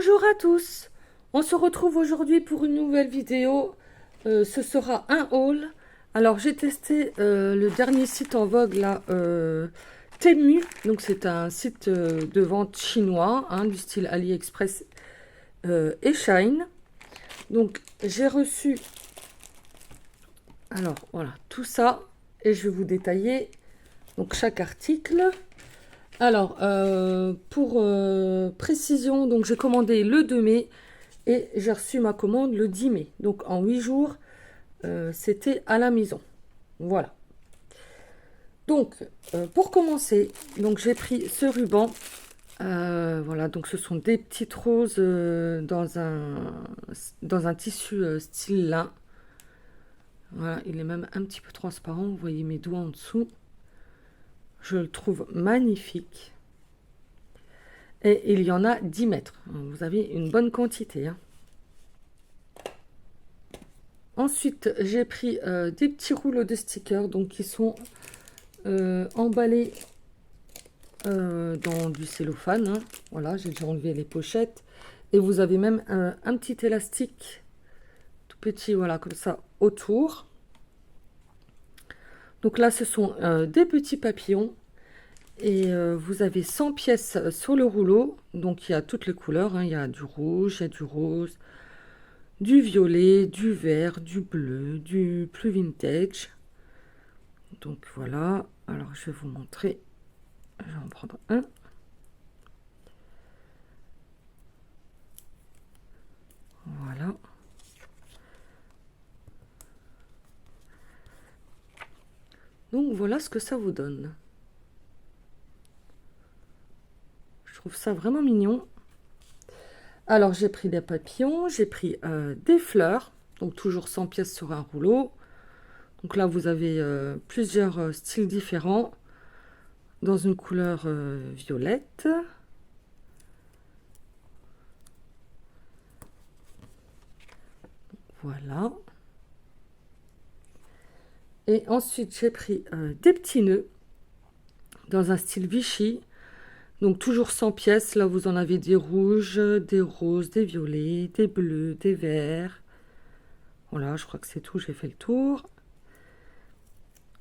Bonjour à tous, on se retrouve aujourd'hui pour une nouvelle vidéo. Ce sera un haul. Alors j'ai testé le dernier site en vogue là, Temu. Donc c'est un site de vente chinois, hein, du style AliExpress et Shine. Donc j'ai reçu, alors voilà, tout ça et je vais vous détailler donc chaque article. Alors, pour précision, donc j'ai commandé le 2 mai et j'ai reçu ma commande le 10 mai. Donc en 8 jours, c'était à la maison. Voilà. Donc, pour commencer, donc j'ai pris ce ruban. Voilà, donc ce sont des petites roses dans un tissu style lin. Voilà, il est même un petit peu transparent. Vous voyez mes doigts en dessous. Je le trouve magnifique. Et il y en a 10 mètres. Vous avez une bonne quantité. Hein. Ensuite, j'ai pris des petits rouleaux de stickers donc, qui sont emballés dans du cellophane. Hein. Voilà, j'ai déjà enlevé les pochettes. Et vous avez même un petit élastique tout petit, voilà, comme ça, autour. Donc là, ce sont des petits papillons. Et vous avez 100 pièces sur le rouleau. Donc, il y a toutes les couleurs. Hein. Il y a du rouge, il y a du rose, du violet, du vert, du bleu, du plus vintage. Donc, voilà. Alors, je vais vous montrer. Je vais en prendre un. Voilà. Donc, voilà ce que ça vous donne. Je trouve ça vraiment mignon. Alors, j'ai pris des papillons, j'ai pris des fleurs. Donc, toujours 100 pièces sur un rouleau. Donc là, vous avez plusieurs styles différents. Dans une couleur violette. Voilà. Et ensuite, j'ai pris des petits nœuds dans un style Vichy. Donc toujours 100 pièces. Là, vous en avez des rouges, des roses, des violets, des bleus, des verts. Voilà, je crois que c'est tout. J'ai fait le tour.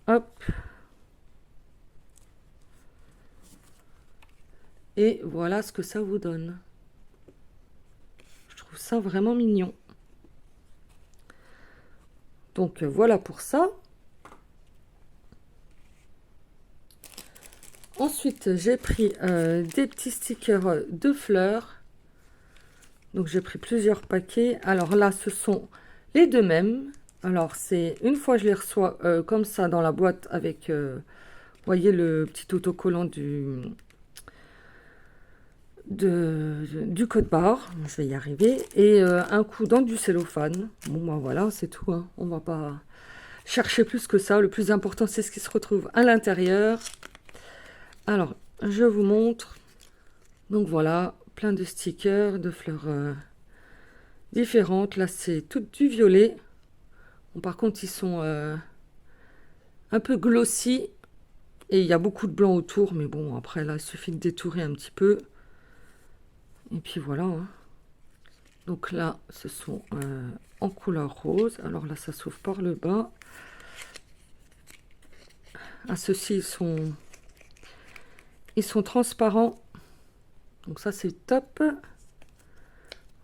Hop. Et voilà ce que ça vous donne. Je trouve ça vraiment mignon. Donc voilà pour ça. Ensuite, j'ai pris des petits stickers de fleurs. Donc j'ai pris plusieurs paquets. Alors là, ce sont les deux mêmes. Alors c'est une fois je les reçois comme ça dans la boîte avec, vous voyez le petit autocollant du code barre. Je vais y arriver. Et un coup dans du cellophane. Bon ben voilà, c'est tout. Hein. On va pas chercher plus que ça. Le plus important, c'est ce qui se retrouve à l'intérieur. Alors, je vous montre. Donc voilà, plein de stickers, de fleurs différentes. Là, c'est tout du violet. Bon, par contre, ils sont un peu glossy. Et il y a beaucoup de blanc autour. Mais bon, après, là, il suffit de détourer un petit peu. Et puis voilà. Hein. Donc là, ce sont en couleur rose. Alors là, ça s'ouvre par le bas. Ah, ceux-ci, ils sont transparents. Donc ça, c'est top.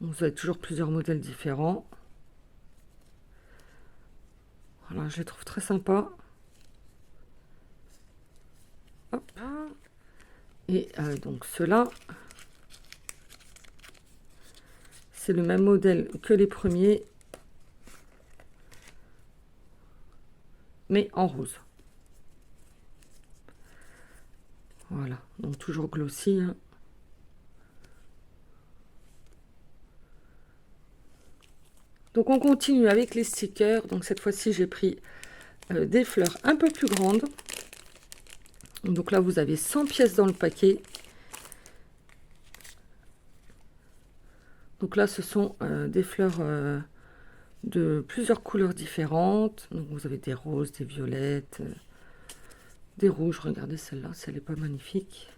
Donc, vous avez toujours plusieurs modèles différents. Voilà, je les trouve très sympas. Hop. Et donc ceux-là, c'est le même modèle que les premiers, mais en rose. Voilà, donc toujours glossy. Hein. Donc on continue avec les stickers. Donc cette fois-ci, j'ai pris des fleurs un peu plus grandes. Donc là, vous avez 100 pièces dans le paquet. Donc là, ce sont des fleurs de plusieurs couleurs différentes. Donc vous avez des roses, des violettes, des rouges. Regardez celle-là, celle est pas magnifique.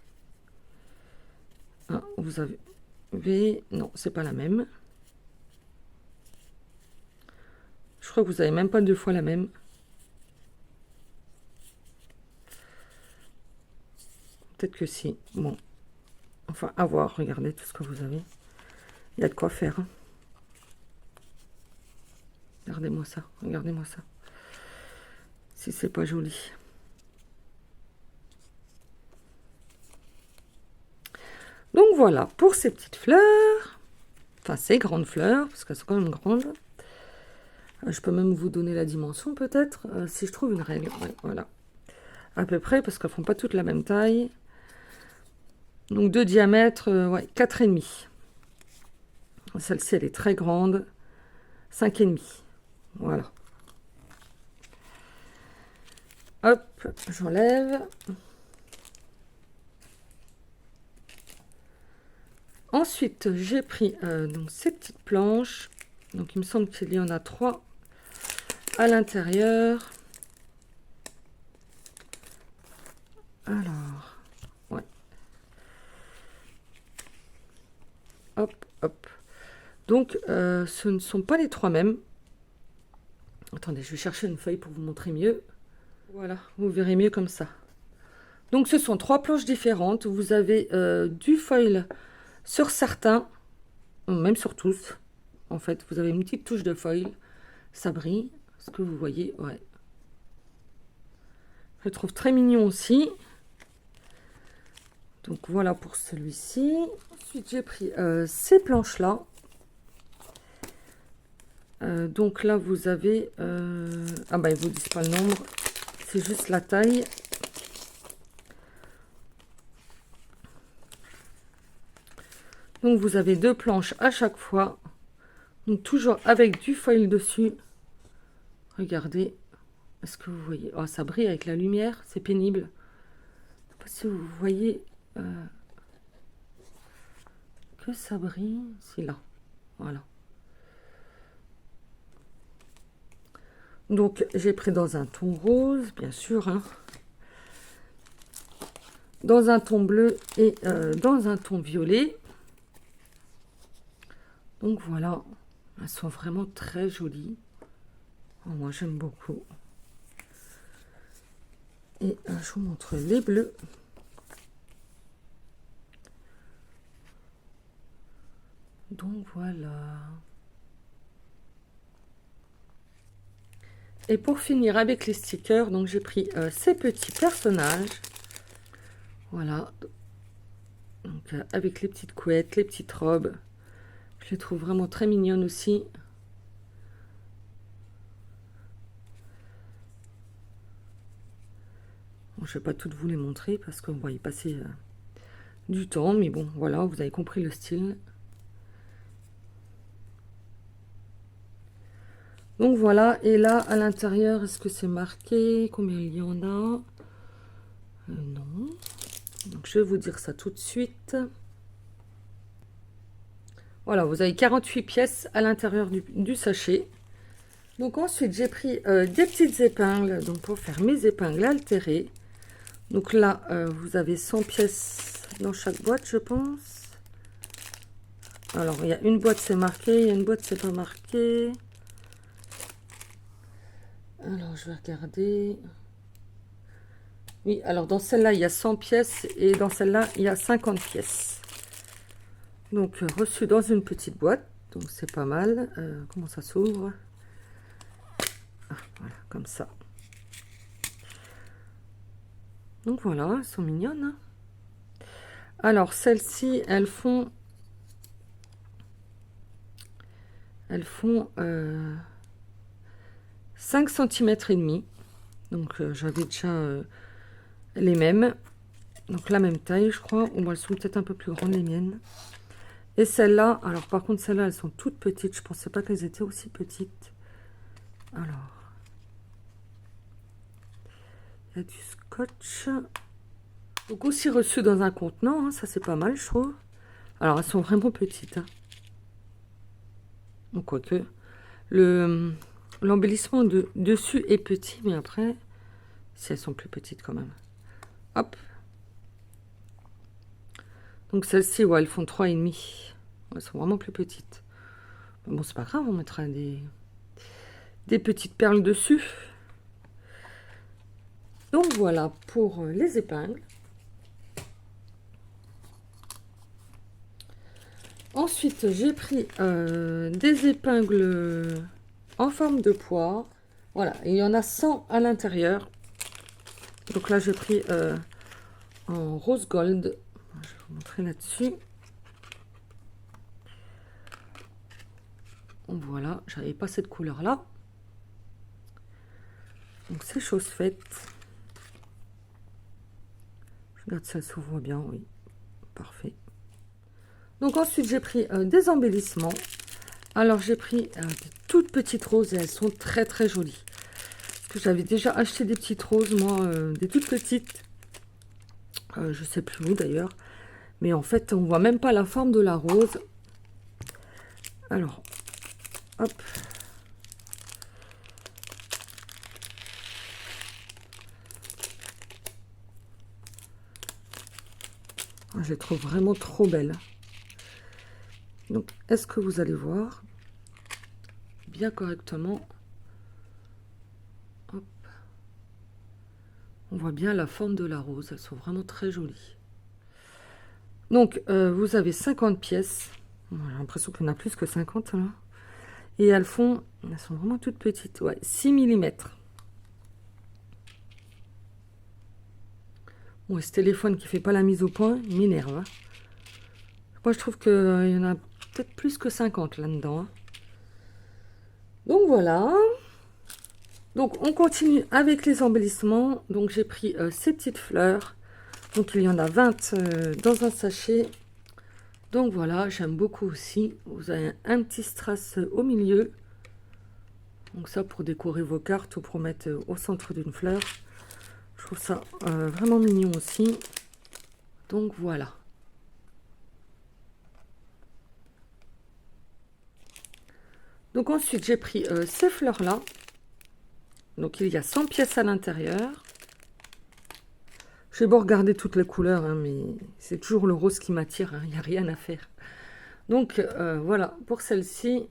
Ah, vous avez vais... Non, c'est pas la même. Je crois que vous avez même pas 2 fois la même. Peut-être que si. Bon. Enfin, à voir. Regardez tout ce que vous avez. Il y a de quoi faire. Hein. Regardez-moi ça. Regardez-moi ça. Si c'est pas joli. Donc voilà, pour ces petites fleurs. Enfin, ces grandes fleurs, parce qu'elles sont quand même grandes. Je peux même vous donner la dimension, peut-être, si je trouve une règle. Ouais, voilà. À peu près, parce qu'elles ne font pas toutes la même taille. Donc, de diamètre, ouais, 4,5. Celle-ci, elle est très grande. 5,5. Voilà. Hop, j'enlève. Ensuite, j'ai pris donc ces petites planches. Donc, il me semble qu'il y en a 3 à l'intérieur. Alors, ouais. Hop, hop. Donc, ce ne sont pas les 3 mêmes. Attendez, je vais chercher une feuille pour vous montrer mieux. Voilà, vous verrez mieux comme ça. Donc, ce sont 3 planches différentes. Vous avez du foil sur certains, même sur tous. En fait, vous avez une petite touche de foil. Ça brille. Ce que vous voyez, ouais. Je le trouve très mignon aussi. Donc, voilà pour celui-ci. Ensuite, j'ai pris ces planches-là. Donc là, vous avez... Ah bah, ils vous disent pas le nombre. C'est juste la taille. Donc, vous avez 2 planches à chaque fois. Donc, toujours avec du foil dessus. Regardez. Est-ce que vous voyez? Oh, ça brille avec la lumière. C'est pénible. Je sais pas si vous voyez que ça brille. C'est là. Voilà. Donc, j'ai pris dans un ton rose, bien sûr. Hein. Dans un ton bleu et dans un ton violet. Donc, voilà. Elles sont vraiment très jolies. Oh, moi, j'aime beaucoup. Et je vous montre les bleus. Donc, voilà. Et pour finir avec les stickers, donc j'ai pris ces petits personnages. Voilà. Donc, avec les petites couettes, les petites robes. Je les trouve vraiment très mignonnes aussi. Bon, je ne vais pas toutes vous les montrer parce qu'on va y passer du temps. Mais bon, voilà, vous avez compris le style. Donc voilà, et là, à l'intérieur, est-ce que c'est marqué combien il y en a? Non. Donc je vais vous dire ça tout de suite. Voilà, vous avez 48 pièces à l'intérieur du sachet. Donc ensuite, j'ai pris des petites épingles donc pour faire mes épingles altérées. Donc là, vous avez 100 pièces dans chaque boîte, je pense. Alors, il y a une boîte, c'est marqué. Il y a une boîte, c'est pas marqué. Alors, je vais regarder. Oui, alors dans celle-là, il y a 100 pièces. Et dans celle-là, il y a 50 pièces. Donc, reçu dans une petite boîte. Donc, c'est pas mal. Comment ça s'ouvre? Ah, voilà, comme ça. Donc, voilà, elles sont mignonnes. Hein. Alors, celles-ci, elles font 5 cm et demi. Donc, j'avais déjà les mêmes. Donc, la même taille, je crois. Ou elles sont peut-être un peu plus grandes, les miennes. Et celles-là, alors par contre, celles-là, elles sont toutes petites. Je pensais pas qu'elles étaient aussi petites. Alors, il y a du scotch. Donc, aussi reçu dans un contenant. Hein, ça, c'est pas mal, je trouve. Alors, elles sont vraiment petites. Hein. Donc, quoique, l'embellissement dessus est petit, mais après, si elles sont plus petites quand même. Hop. Donc, celles-ci, ouais, elles font 3,5. Elles sont vraiment plus petites. Bon, c'est pas grave, on mettra des petites perles dessus. Donc voilà pour les épingles. Ensuite, j'ai pris des épingles en forme de poire. Voilà, il y en a 100 à l'intérieur. Donc là, j'ai pris en rose gold. Je vais vous montrer là-dessus. Voilà, j'avais pas cette couleur-là. Donc c'est chose faite. Je regarde si ça s'ouvre bien, oui. Parfait. Donc ensuite, j'ai pris des embellissements. Alors, j'ai pris des toutes petites roses et elles sont très très jolies. Parce que j'avais déjà acheté des petites roses, moi, des toutes petites. Je sais plus où d'ailleurs. Mais en fait, on voit même pas la forme de la rose. Alors, hop. Je les trouve vraiment trop belles. Donc, est-ce que vous allez voir bien correctement? Hop. On voit bien la forme de la rose. Elles sont vraiment très jolies. Donc, vous avez 50 pièces. J'ai l'impression qu'il y en a plus que 50 là. Et elles sont vraiment toutes petites. Ouais, 6 mm. Bon, ce téléphone qui fait pas la mise au point, il m'énerve. Hein. Moi, je trouve qu'il y en a peut-être plus que 50 là-dedans. Hein. Donc, voilà. Donc, on continue avec les embellissements. Donc, j'ai pris ces petites fleurs. Donc, il y en a 20 dans un sachet. Donc, voilà, j'aime beaucoup aussi. Vous avez un petit strass au milieu. Donc, ça, pour décorer vos cartes ou pour mettre au centre d'une fleur. Je trouve ça vraiment mignon aussi. Donc, voilà. Donc ensuite, j'ai pris ces fleurs-là. Donc il y a 100 pièces à l'intérieur. J'ai beau regarder toutes les couleurs, hein, mais c'est toujours le rose qui m'attire. Il n'y a rien à faire. Donc voilà, pour celle-ci.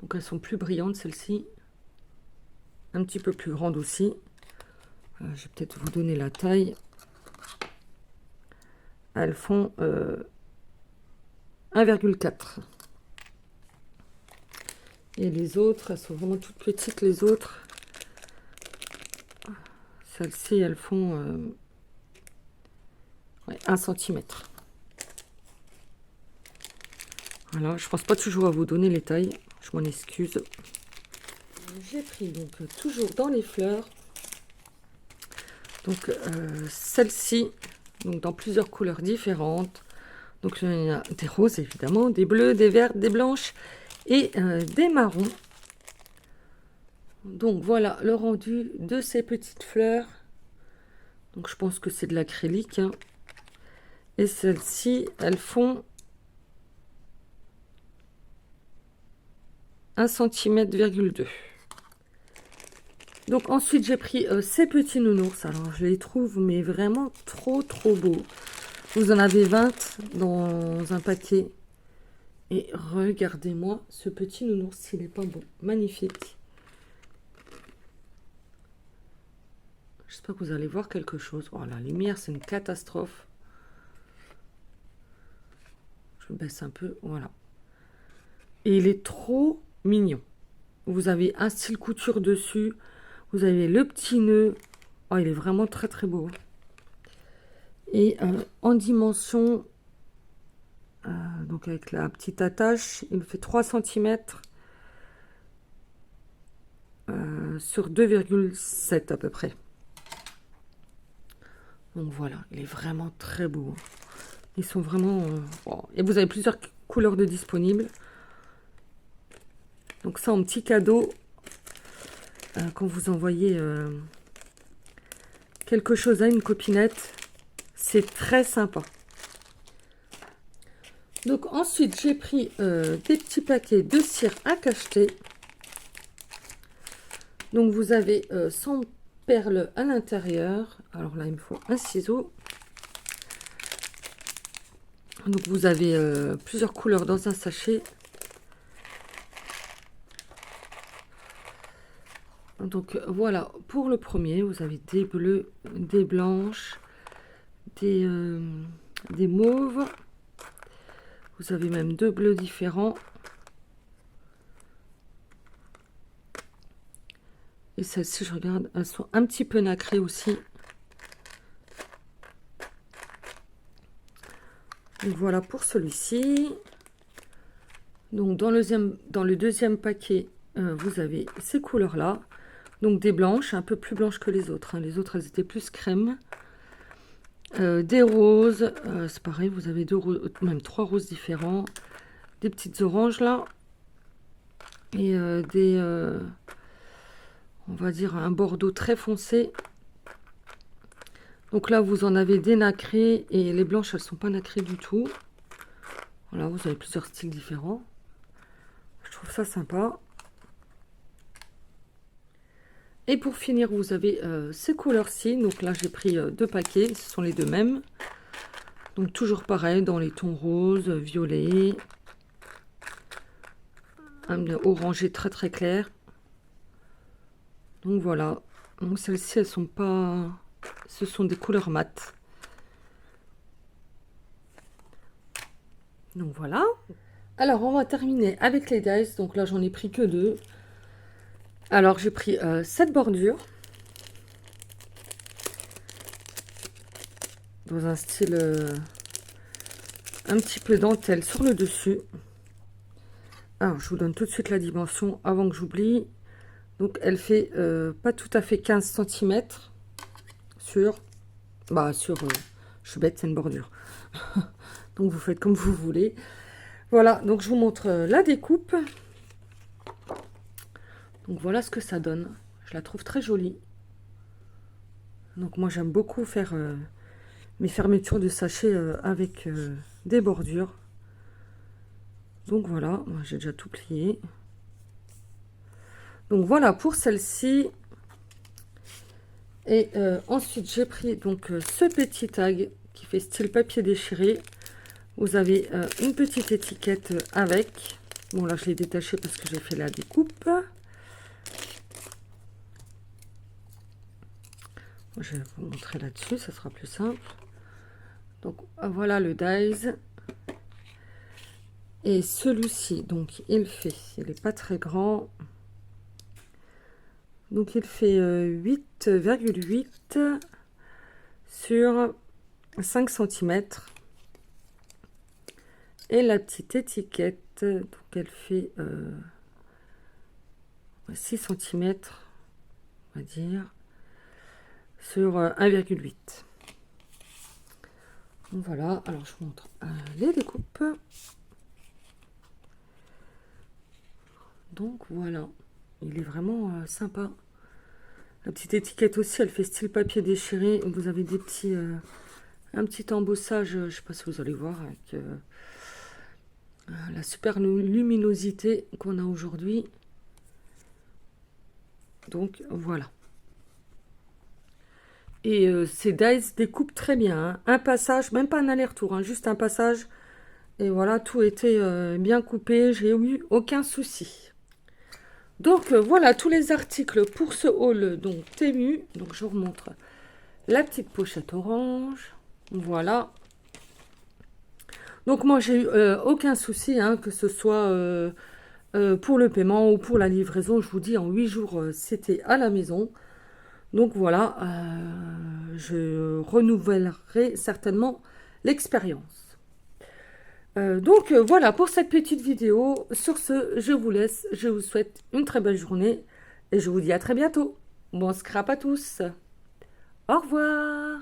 Donc elles sont plus brillantes, celles-ci. Un petit peu plus grandes aussi. Je vais peut-être vous donner la taille. Elles font 1,4. Et les autres, elles sont vraiment toutes petites, les autres. Celles-ci, elles font 1 cm. Voilà, je pense pas toujours à vous donner les tailles. Je m'en excuse. J'ai pris donc toujours dans les fleurs. Donc celle-ci, donc dans plusieurs couleurs différentes. Donc il y a des roses évidemment, des bleus, des vertes, des blanches et des marrons. Donc voilà le rendu de ces petites fleurs. Donc je pense que c'est de l'acrylique. Hein. Et celles-ci, elles font 1,2 cm. Donc ensuite j'ai pris ces petits nounours. Alors je les trouve mais vraiment trop beaux. Vous en avez 20 dans un paquet. Et regardez-moi ce petit nounours, il est pas beau. Magnifique. J'espère que vous allez voir quelque chose. Oh, la lumière, c'est une catastrophe. Je baisse un peu, voilà. Et il est trop mignon. Vous avez un style couture dessus. Vous avez le petit nœud. Oh, il est vraiment très beau. Et en dimension, donc avec la petite attache, il fait 3 cm sur 2,7 à peu près. Donc voilà, il est vraiment très beau. Ils sont vraiment... bon. Et vous avez plusieurs couleurs de disponibles. Donc ça, en petit cadeau, quand vous envoyez quelque chose à une copinette, c'est très sympa. Donc ensuite, j'ai pris des petits paquets de cire à cacheter. Donc vous avez 100 perles à l'intérieur. Alors là, il me faut un ciseau. Donc vous avez plusieurs couleurs dans un sachet. Donc voilà, pour le premier, vous avez des bleus, des blanches, des mauves. Vous avez même 2 bleus différents. Et celles-ci, je regarde, elles sont un petit peu nacrées aussi. Donc voilà pour celui-ci. Donc dans le deuxième paquet, vous avez ces couleurs-là. Donc des blanches, un peu plus blanches que les autres. Hein. Les autres, elles étaient plus crème. Des roses, c'est pareil, vous avez 2 roses, même 3 roses différents. Des petites oranges là. Et on va dire un bordeaux très foncé. Donc là, vous en avez des nacrées et les blanches, elles sont pas nacrées du tout. Voilà, vous avez plusieurs styles différents. Je trouve ça sympa. Et pour finir, vous avez ces couleurs-ci. Donc là, j'ai pris 2 paquets. Ce sont les 2 mêmes. Donc toujours pareil, dans les tons roses, violets. Un orangé très très clair. Donc voilà. Donc celles-ci, elles sont pas... Ce sont des couleurs mates. Donc voilà. Alors, on va terminer avec les dies. Donc là, j'en ai pris que 2. Alors, j'ai pris cette bordure. Dans un style un petit peu dentelle sur le dessus. Alors, je vous donne tout de suite la dimension avant que j'oublie. Donc, elle fait pas tout à fait 15 cm sur... je suis bête, c'est une bordure. Donc, vous faites comme vous voulez. Voilà, donc je vous montre la découpe. Donc, voilà ce que ça donne. Je la trouve très jolie. Donc, moi, j'aime beaucoup faire mes fermetures de sachets avec des bordures. Donc, voilà, j'ai déjà tout plié. Donc, voilà pour celle-ci. Et ensuite, j'ai pris donc ce petit tag qui fait style papier déchiré. Vous avez une petite étiquette avec. Bon, là, je l'ai détaché parce que j'ai fait la découpe. Je vais vous montrer là-dessus, ça sera plus simple. Donc, voilà le dies. Et celui-ci, donc, il n'est pas très grand. Donc, il fait 8,8 sur 5 cm. Et la petite étiquette, donc elle fait 6 cm, on va dire, sur 1,8. Voilà, alors je vous montre les découpes. Donc voilà, il est vraiment sympa. La petite étiquette aussi, elle fait style papier déchiré. Vous avez des petits, un petit embossage, je ne sais pas si vous allez voir, avec la super luminosité qu'on a aujourd'hui. Donc voilà. Et ces dies découpent très bien. Hein. Un passage, même pas un aller-retour, hein, juste un passage. Et voilà, tout était bien coupé. J'ai eu aucun souci. Donc voilà tous les articles pour ce haul donc Temu. Donc je vous remontre la petite pochette orange. Voilà. Donc moi j'ai eu aucun souci, hein, que ce soit pour le paiement ou pour la livraison. Je vous dis, en 8 jours, c'était à la maison. Donc voilà, je renouvellerai certainement l'expérience. Donc voilà pour cette petite vidéo. Sur ce, je vous laisse. Je vous souhaite une très belle journée. Et je vous dis à très bientôt. Bon scrap à tous. Au revoir.